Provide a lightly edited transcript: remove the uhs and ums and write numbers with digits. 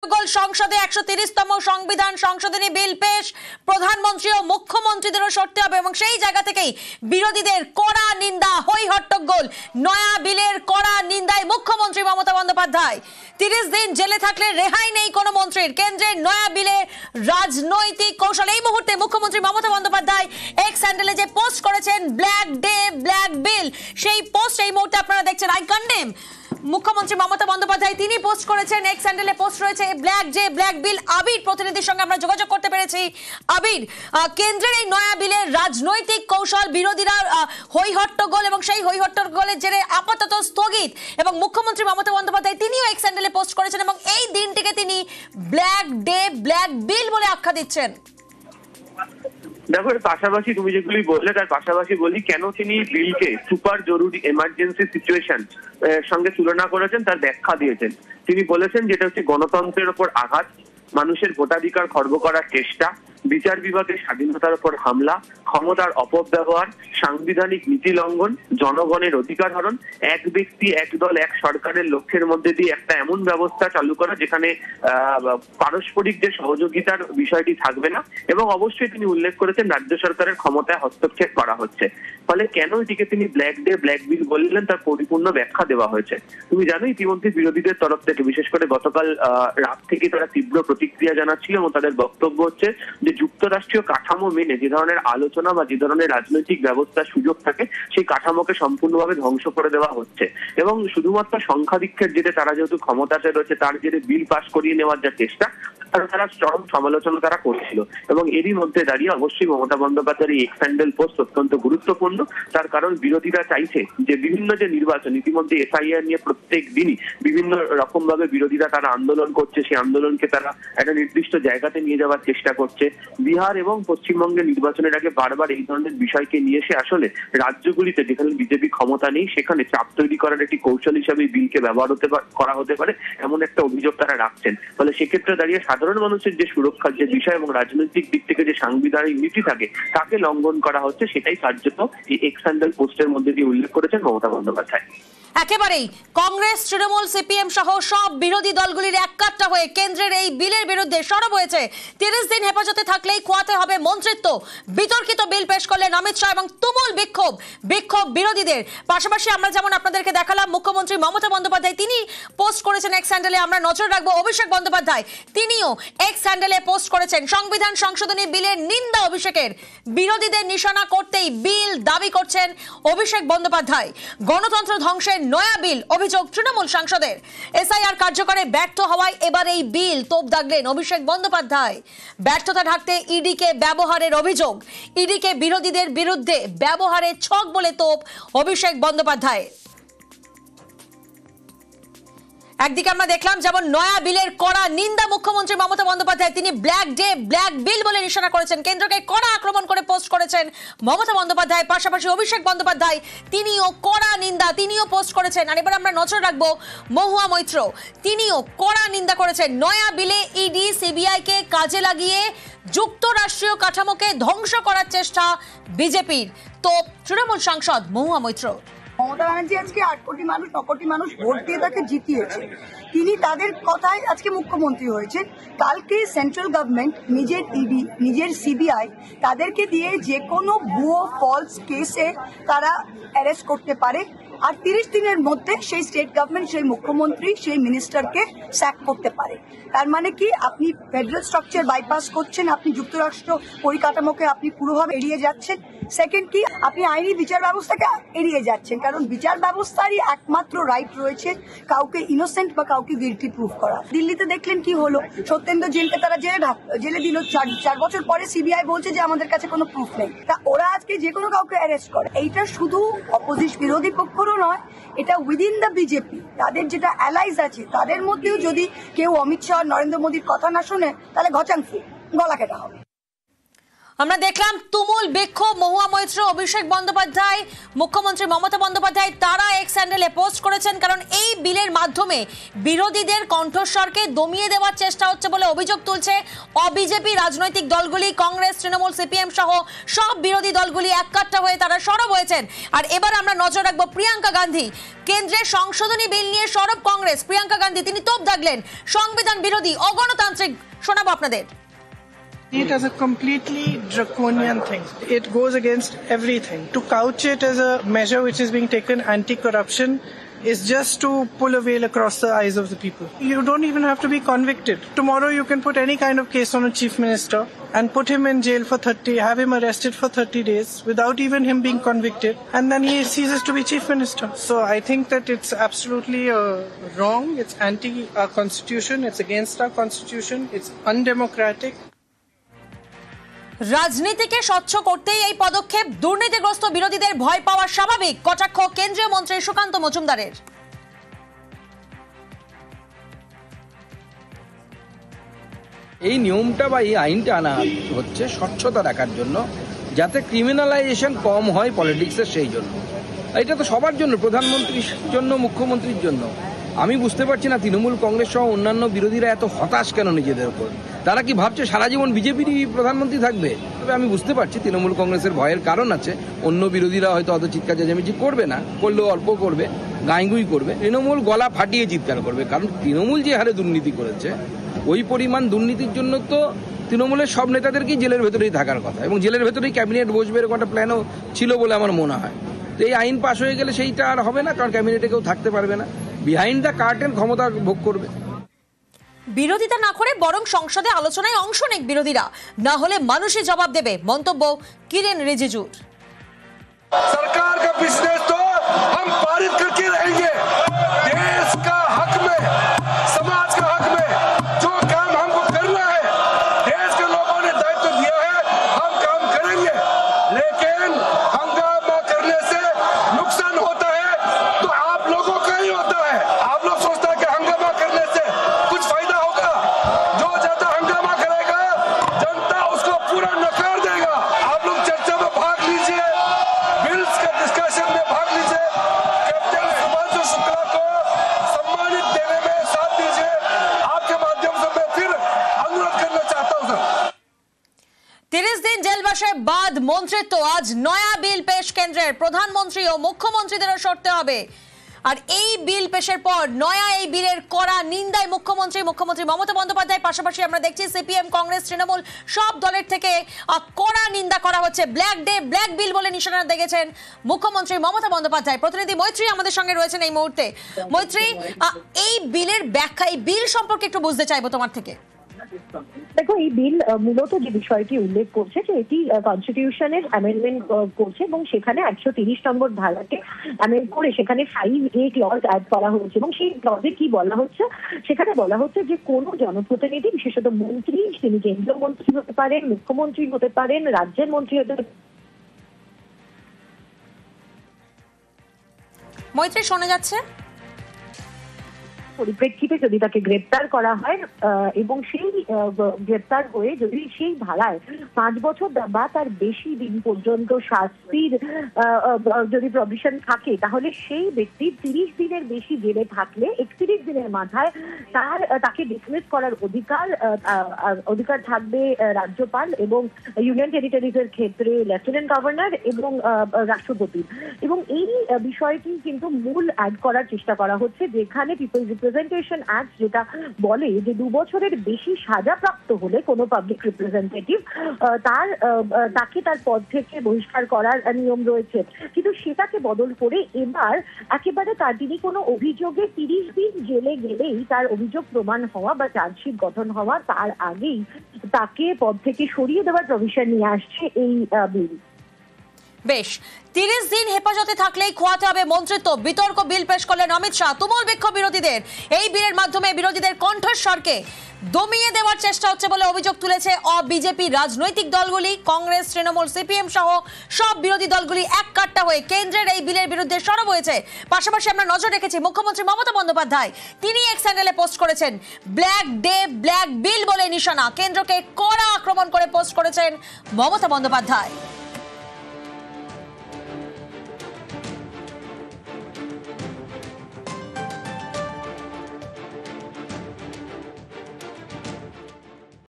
সংসদে 130তম সংবিধান সংশোধনী বিল পেশ, প্রধানমন্ত্রী ও মুখ্যমন্ত্রীদেরও সরতে হবে এবং সেই জায়গা থেকেই বিরোধীদের কড়া নিন্দা, হই হট্টগোল। নয়া বিলের কড়া নিন্দায় মুখ্যমন্ত্রী মমতা বন্দ্যোপাধ্যায়। 30 দিন জেলে থাকলে রেহাই নেই কোনো মন্ত্রীর। কেন্দ্রের নয়া বিলে রাজনৈতিক কৌশল। এই মুহূর্তে মুখ্যমন্ত্রী মমতা বন্দ্যোপাধ্যায় এক্স হ্যান্ডেলে যে পোস্ট করেছেন ব্ল্যাক ডে ব্ল্যাক বিল, সেই পোস্ট এই মুহূর্তে আপনারা দেখছেন। I condemn. মুখ্যমন্ত্রী মমতা বন্দ্যোপাধ্যায় তিনি পোস্ট করেছেন, এক্স হ্যান্ডেলে পোস্ট রয়েছে ব্ল্যাক ডে ব্ল্যাক বিল। আবির প্রতিনিধির সঙ্গে আমরা যোগাযোগ করতে পেরেছি। আবির, কেন্দ্রের এই নয়া বিলের রাজনৈতিক কৌশল, বিরোধীরা হই হট্টগোল এবং সেই হই হট্টগোলের জেরে আপাতত স্থগিত, এবং মুখ্যমন্ত্রী মমতা বন্দ্যোপাধ্যায় তিনিও এক্স হ্যান্ডেলে পোস্ট করেছেন এবং এই দিনটিকে তিনি ব্ল্যাক ডে ব্ল্যাক বিল বলে আখ্যা দিচ্ছেন। দেখো, এর পাশাপাশি তুমি যেগুলি বললে তার পাশাপাশি বলি কেন তিনি বিলকে সুপার জরুরি এমার্জেন্সি সিচুয়েশন সঙ্গে তুলনা করেছেন, তার ব্যাখ্যা দিয়েছেন। তিনি বলেছেন যেটা হচ্ছে গণতন্ত্রের ওপর আঘাত, মানুষের ভোটাধিকার খর্ব করার চেষ্টা, বিচার বিভাগের স্বাধীনতার উপর হামলা, ক্ষমতার অপব্যবহার, সাংবিধানিক নীতি লঙ্ঘন, জনগণের অধিকার হরণ, এক ব্যক্তি এক দল এক সরকারের লক্ষ্যের মধ্যে দিয়ে একটা এমন ব্যবস্থা চালু করা যেখানে পারস্পরিক যে সহযোগিতার বিষয়টি থাকবে না, এবং অবশ্যই তিনি উল্লেখ করেছেন রাজ্য সরকারের ক্ষমতায় হস্তক্ষেপ করা হচ্ছে। ফলে কেন এটিকে তিনি ব্ল্যাক ডে ব্ল্যাক বিল বললেন তার পরিপূর্ণ ব্যাখ্যা দেওয়া হয়েছে। তুমি জানো ইতিমধ্যে বিরোধীদের তরফ থেকে, বিশেষ করে গতকাল রাত থেকে তারা তীব্র প্রতিক্রিয়া জানাচ্ছিল এবং তাদের বক্তব্য হচ্ছে যে যুক্তরাষ্ট্রীয় কাঠামো মেনে যে ধরনের আলোচনা বা যে ধরনের রাজনৈতিক ব্যবস্থার সুযোগ থাকে সেই কাঠামোকে সম্পূর্ণভাবে ধ্বংস করে দেওয়া হচ্ছে, এবং শুধুমাত্র সংখ্যাধিক্যের জেরে তারা যেহেতু ক্ষমতাতে রয়েছে তার জেরে বিল পাস করিয়ে নেওয়ার যা চেষ্টা, তারা চরম সমালোচনা তারা করছিল। এবং এরই মধ্যে দাঁড়িয়ে অবশ্যই মমতা বন্দ্যোপাধ্যায়ের এই এক্স হ্যান্ডেল পোস্ট অত্যন্ত গুরুত্বপূর্ণ। তার কারণ বিরোধীরা চাইছে যে বিভিন্ন যে নির্বাচন, ইতিমধ্যে এসআইআর নিয়ে প্রত্যেক দিনই বিভিন্ন রকম ভাবে বিরোধীরা তারা আন্দোলন করছে, সেই আন্দোলনকে তারা একটা নির্দিষ্ট জায়গাতে নিয়ে যাওয়ার চেষ্টা করছে। বিহার এবং পশ্চিমবঙ্গের নির্বাচনের আগে বারবার এই ধরনের বিষয়কে নিয়ে এসে আসলে রাজ্যগুলিতে যেখানে বিজেপি ক্ষমতা নেই সেখানে চাপ তৈরি করার একটি কৌশল হিসাবে বিলকে ব্যবহার করা হতে পারে, এমন একটা অভিযোগ তারা রাখছেন। ফলে সেক্ষেত্রে দাঁড়িয়ে সাধারণ মানুষের যে সুরক্ষার যে বিষয় এবং রাজনৈতিক দিক থেকে যে সাংবিধানিক নীতি থাকে তাকে লঙ্ঘন করা হচ্ছে, সেটাই কার্যত এই এক্স হ্যান্ডেল পোস্টের মধ্যে দিয়ে উল্লেখ করেছেন মমতা বন্দ্যোপাধ্যায়। একেবারেই কংগ্রেস, তৃণমূল, সিপিএম সহ সব বিরোধী দলগুলির এককাট্টা হয়ে কেন্দ্রের এই বিলের বিরুদ্ধে সরব হয়েছে। 30 দিন হেফাজতে থাকলেই খোয়াতে হবে মন্ত্রিত্ব। বিতর্কিত বিল পেশ করলেন অমিত শাহ এবং তুমুল বিক্ষোভ বিরোধীদের। পাশাপাশি আমরা যেমন আপনাদেরকে দেখালাম মুখ্যমন্ত্রী মমতা বন্দ্যোপাধ্যায় তিনি পোস্ট করেছেন এক্স হ্যান্ডেলে, আমরা নজর রাখবো অভিষেক বন্দ্যোপাধ্যায় তিনিও এক্স হ্যান্ডেলে পোস্ট করেছেন সংবিধান সংশোধনী বিলের নিন্দা অভিষেকের। বিরোধীদের নিশানা করতেই বিল দাবি করছেন অভিষেক বন্দ্যোপাধ্যায়। গণতন্ত্র ধ্বংসের নয়া বিল, অভিযোগ তৃণমূল সাংসদের। এসআইআর কার্যকরে ব্যর্থ হওয়ায় এবার এই বিল তোপ দাগলেন অভিষেক বন্দ্যোপাধ্যায়। ব্যর্থতা ঢাকতে ইডিকে ব্যবহারের অভিযোগ, ইডিকে বিরোধীদের বিরুদ্ধে ব্যবহারের ছক বলে তোপ অভিষেক বন্দ্যোপাধ্যায়। একদিকে আমরা দেখলাম যেমন নয়া বিলের কড়া নিন্দা মুখ্যমন্ত্রী মমতা বন্দ্যোপাধ্যায়, তিনি ব্ল্যাক ডে ব্ল্যাক বিল বলে নিশানা করেছেন, কেন্দ্রকে কড়া আক্রমণ করে পোস্ট করেছেন মমতা বন্দ্যোপাধ্যায়। পাশাপাশি অভিষেক বন্দ্যোপাধ্যায় তিনিও কড়া নিন্দা, তিনিও পোস্ট করেছেন। আর এবার আমরা নজর রাখবো মহুয়া মৈত্র, তিনিও কড়া নিন্দা করেছেন নয়া বিলে ইডি সিবিআই কে কাজে লাগিয়ে যুক্তরাষ্ট্রীয় কাঠামোকে ধ্বংস করার চেষ্টা বিজেপির। তো তৃণমূল সাংসদ মহুয়া মৈত্র, মমতা ব্যানার্জি আজকে 8 কোটি মানুষ 9 কোটি মানুষ ভোট দিয়ে তাকে জিতিয়েছে, তিনি তাদের কথায় আজকে মুখ্যমন্ত্রী হয়েছেন। কালকে সেন্ট্রাল গভর্নমেন্ট নিজের ইডি নিজের সিবিআই তাদেরকে দিয়ে যে কোনো ভুয়ো ফলস কেসে তারা অ্যারেস্ট করতে পারে, আর 30 দিনের মধ্যে সেই স্টেট গভর্নমেন্ট সেই মুখ্যমন্ত্রী সেই মিনিস্টারকে স্যাক করতে পারে। তার মানে কি, আপনি ফেডারেল স্ট্রাকচার বাইপাস করছেন, আপনি যুক্তরাষ্ট্র পরিকাঠামোকে আপনি পুরোভাবে এড়িয়ে যাচ্ছেন। সেকেন্ড কি, আপনি আইনি বিচার ব্যবস্থাকে এড়িয়ে যাচ্ছেন, কারণ বিচার ব্যবস্থারই একমাত্র রাইট রয়েছে কাউকে ইনোসেন্ট বা কাউকে গিল্টি প্রুফ করা। দিল্লিতে দেখলেন কি হলো, সত্যেন্দ্র জেলকে তারা জেলে দিল, 4 বছর পরে সিবিআই বলছে যে আমাদের কাছে কোনো প্রুফ নেই। তা ওরা আজকে যে কোনো কাউকে অ্যারেস্ট করে। এইটা শুধু অপোজিশন বিরোধী পক্ষরও নয়, এটা উইদিন দ্য বিজেপি তাদের যেটা অ্যালাইজ আছে তাদের মধ্যেও যদি কেউ অমিত শাহ নরেন্দ্র মোদীর কথা না শোনে তাহলে ঘচাংফু গলা কেটা হবে। আমরা দেখলাম তুমুল বিক্ষোভ, মহুয়া মৈত্র, অভিষেক বন্দ্যোপাধ্যায়, মুখ্যমন্ত্রী মমতা বন্দ্যোপাধ্যায় তারা এক্স হ্যান্ডেলে পোস্ট করেছেন, কারণ এই বিলের মাধ্যমে বিরোধীদের কণ্ঠস্বরকে দমিয়ে দেওয়ার চেষ্টা হচ্ছে বলে অভিযোগ তুলছে অবিজেপি রাজনৈতিক দলগুলি। কংগ্রেস, তৃণমূল, সিপিএম সহ সব বিরোধী দলগুলি এককাট্টা হয়ে তারা সরব হয়েছেন। আর এবার আমরা নজর রাখবো প্রিয়াঙ্কা গান্ধী, কেন্দ্রের সংশোধনী বিল নিয়ে সরব কংগ্রেস। প্রিয়াঙ্কা গান্ধী তিনি তোপ দাগলেন সংবিধান বিরোধী, অগণতান্ত্রিক। শোনাবো আপনাদের। It as a completely draconian thing. It goes against everything. To couch it as a measure which is being taken anti-corruption is just to pull a veil across the eyes of the people. You don't even have to be convicted. Tomorrow you can put any kind of case on a chief minister and put him in jail for 30, have him arrested for 30 days without even him being convicted, and then he ceases to be chief minister. So I think that it's absolutely wrong. It's anti-constitution. It's against our constitution. It's undemocratic. রাজনীতিকে স্বচ্ছ করতেই এই পদক্ষেপ, দুর্নীতিগ্রস্ত বিরোধীদের ভয় পাওয়া স্বাভাবিক, কটাক্ষ কেন্দ্রীয় মন্ত্রী সুকান্ত মজুমদারের। এই নিয়মটা বা এই আইনটা আনা হচ্ছে স্বচ্ছতা রাখার জন্য, যাতে ক্রিমিনালাইজেশন কম হয় পলিটিক্সের, সেই জন্য। এটা তো সবার জন্য, প্রধানমন্ত্রীর জন্য, মুখ্যমন্ত্রীর জন্য। আমি বুঝতে পারছি না তৃণমূল, কংগ্রেস সহ অন্যান্য বিরোধীরা এত হতাশ কেন নিজেদের উপর। তারা কি ভাবছে সারা জীবন বিজেপিরই প্রধানমন্ত্রী থাকবে? তবে আমি বুঝতে পারছি তৃণমূল কংগ্রেসের ভয়ের কারণ আছে। অন্য বিরোধীরা হয়তো অত চিৎকার চেঁচামেচি করবে না, করলেও অল্প করবে, গাঁইগুই করবে। তৃণমূল গলা ফাটিয়ে চিৎকার করবে, কারণ তৃণমূল যে হারে দুর্নীতি করেছে, ওই পরিমাণ দুর্নীতির জন্য তো তৃণমূলের সব নেতাদেরকেই জেলের ভেতরেই থাকার কথা, এবং জেলের ভেতরেই ক্যাবিনেট বসবে এরকম একটা প্ল্যানও ছিল বলে আমার মনে হয়। তো এই আইন পাশ হয়ে গেলে সেইটা আর হবে না, কারণ ক্যাবিনেটে কেউ থাকতে পারবে না, বিহাইন্ড দ্য কার্টেন ক্ষমতা ভোগ করবে। বিরোধিতা না করে বরং সংসদে আলোচনায় অংশ নেক বিরোধীরা, না হলে মানুষই জবাব দেবে, মন্তব্য কিরেন রিজিজুর। सरकार का बिजनेस तो हम पारित करके रहेंगे। देश का हक में, समाज का हक में जो काम हमको करना है, देश के लोगों ने दायित्व दिया है, हम काम करेंगे। लेकिन हंगामा करने से नुकसान होता है तो आप लोगों का ही होता है। आप लोग सोचते हैं कि हंगामा करने से कुछ फायदा होगा। जो ज्यादा हंगामा करेगा जनता उसको पूरा नकार देगा। आप लोग चर्चा में भाग लीजिए, बिल्स के डिस्कशन में भाग लीजिए, कैप्टन सुभाष शुक्ला को सम्मानित देने में साथ दीजिए। आपके माध्यम से मैं फिर अनुरोध करना चाहता हूं सर। 30 দিন জেলবাসের বাদ মন্ত্রিত্ব, আজ নয়া বিল পেশ কেন্দ্রের। প্রধানমন্ত্রী ও মুখ্যমন্ত্রীদেরও সরতে হবে। আর এই বিল পেশের পর নয়া এই বিলের কড়া নিন্দায় মুখ্যমন্ত্রী মমতা বন্দ্যোপাধ্যায়, পাশাপাশি আমরা দেখছি সিপিএম, কংগ্রেস, তৃণমূল সব দলের থেকে কড়া নিন্দা করা হচ্ছে। ব্ল্যাক ডে, ব্ল্যাক বিল বলে নিশানা দেখেছেন মুখ্যমন্ত্রী মমতা বন্দ্যোপাধ্যায়। প্রতিনিধি মৈত্রী আমাদের সঙ্গে রয়েছেন এই মুহূর্তে। মৈত্রী, এই বিলের ব্যাখ্যা, এই বিল সম্পর্কে একটু বুঝতে চাইবো তোমার থেকে। দেখো, এই বিল মূলত যে বিষয়টি উল্লেখ করছে যে এটি কনস্টিটিউশনের অ্যামেন্ডমেন্ট করছে, এবং সেখানে 130 নম্বর ধারাকে অ্যামেন্ড করে সেখানে 5A ক্লজ অ্যাড করা হয়েছে। এবং সেই ক্লজে কি বলা হচ্ছে, সেখানে বলা হচ্ছে যে কোনো জনপ্রতিনিধি, বিশেষত মন্ত্রী, তিনি কেন্দ্রীয় মন্ত্রী হতে পারেন, মুখ্যমন্ত্রী হতে পারেন, রাজ্যের মন্ত্রী হতে পারেন। মৈত্রী শোনা যাচ্ছে? পরিপ্রেক্ষিতে যদি তাকে গ্রেপ্তার করা হয় এবং সেই গ্রেপ্তার হয়ে যদি সেই ধারায় 5 বছর বা তার বেশি দিন পর্যন্ত শাস্তির যদি প্রভিশন থাকে, তাহলে সেই ব্যক্তি 30 দিনের বেশি জেলে থাকলে 31 দিনের মাথায় তাকে ডিসমিস করার অধিকার থাকবে রাজ্যপাল এবং ইউনিয়ন টেরিটরিজের ক্ষেত্রে লেফটেন্যান্ট গভর্নর এবং রাষ্ট্রপতির। এবং এই বিষয়টি কিন্তু মূল অ্যাড করার চেষ্টা করা হচ্ছে, যেখানে পিপলস রিপ্রেজেন্টেশন অ্যাক্ট যেটা বলে যে 2 বছরের বেশি সাজাপ্রাপ্ত হলে কোনো পাবলিক রিপ্রেজেন্টেটিভ তাকে তার পদ থেকে বহিষ্কার করার নিয়ম রয়েছে। কিন্তু সেটাকে বদল করে এবার একেবারে তিনি কোনো অভিযোগে 30 দিন জেলে গেলেই তার অভিযোগ প্রমাণ হওয়া বা চার্জশিট গঠন হওয়া তার আগেই তাকে পদ থেকে সরিয়ে দেওয়ার প্রভিশন নিয়ে আসছে এই বিল। বেশ, 30 দিন হেফাজতে থাকলেই খোয়াতে হবে মন্ত্রিত্ব, বিতর্ক বিল পেশ করলেন অমিত শাহ। তুমুল বিক্ষোভ বিরোধীদের। এই বিলের মাধ্যমে বিরোধীদের কণ্ঠস্বরকে দমিয়ে দেওয়ার চেষ্টা হচ্ছে বলে অভিযোগ তুলেছে বিজেপি রাজনৈতিক দলগুলি। কংগ্রেস, তৃণমূল, সিপিএম সহ সব বিরোধী দলগুলি এক কাট্টা হয়ে কেন্দ্রের এই বিলের বিরুদ্ধে সরব হয়েছে। পাশাপাশি আমরা নজর রেখেছি মুখ্যমন্ত্রী মমতা বন্দ্যোপাধ্যায়, তিনি এক স্যান্ডেলে পোস্ট করেছেন ব্ল্যাক ডে ব্ল্যাক বিল বলে নিশানা। কেন্দ্রকে কড়া আক্রমণ করে পোস্ট করেছেন মমতা বন্দ্যোপাধ্যায়।